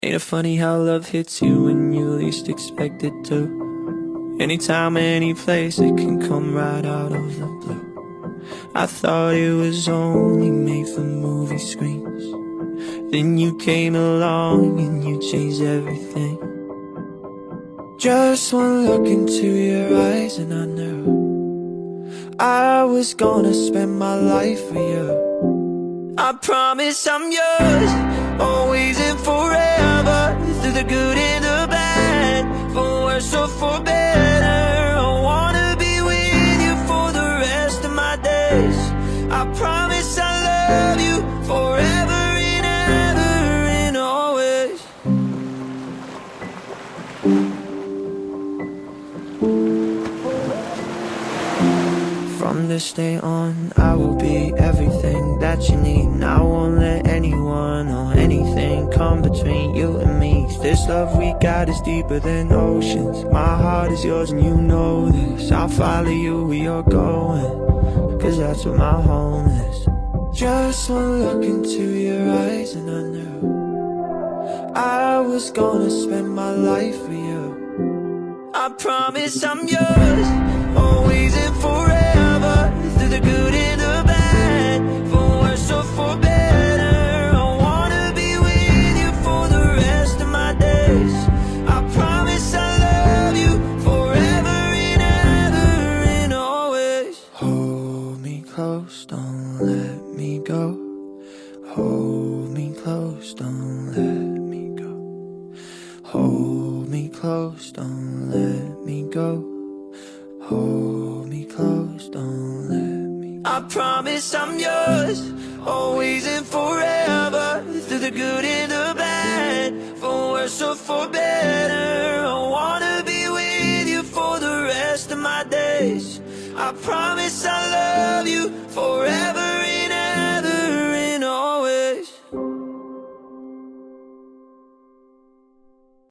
Ain't it funny how love hits you when you least expect it to? Anytime, any place, it can come right out of the blue. I thought it was only made for movie screens. Then you came along and you changed everything. Just one look into your eyes and I knew I was gonna spend my life with you. I promise I'm yours, always and forever, through the good and the bad, for worse or for better. I wanna be with you for the rest of my days. I promise I love you forever and ever and always. From this day on, I will be everything that you need, and I won't let anyone or anything come between you and me. 'Cause this love we got is deeper than oceans. My heart is yours and you know this. I'll follow you where you're going, 'cause that's where my home is. Just one look into your eyes and I knew I was gonna spend my life with you. I promise I'm yours, always and forever, through the good and the bad, for worse or for better. I wanna be with you for the rest of my days. I promise I love you forever and ever and always. Hold me close, don't let me go. Hold me close, don't let me go. Hold me close, don't let me go. Hold me close, don't let me go. I promise I'm yours, always and forever, through the good and the bad, for worse or for better. I wanna be with you for the rest of my days. I promise I love you forever.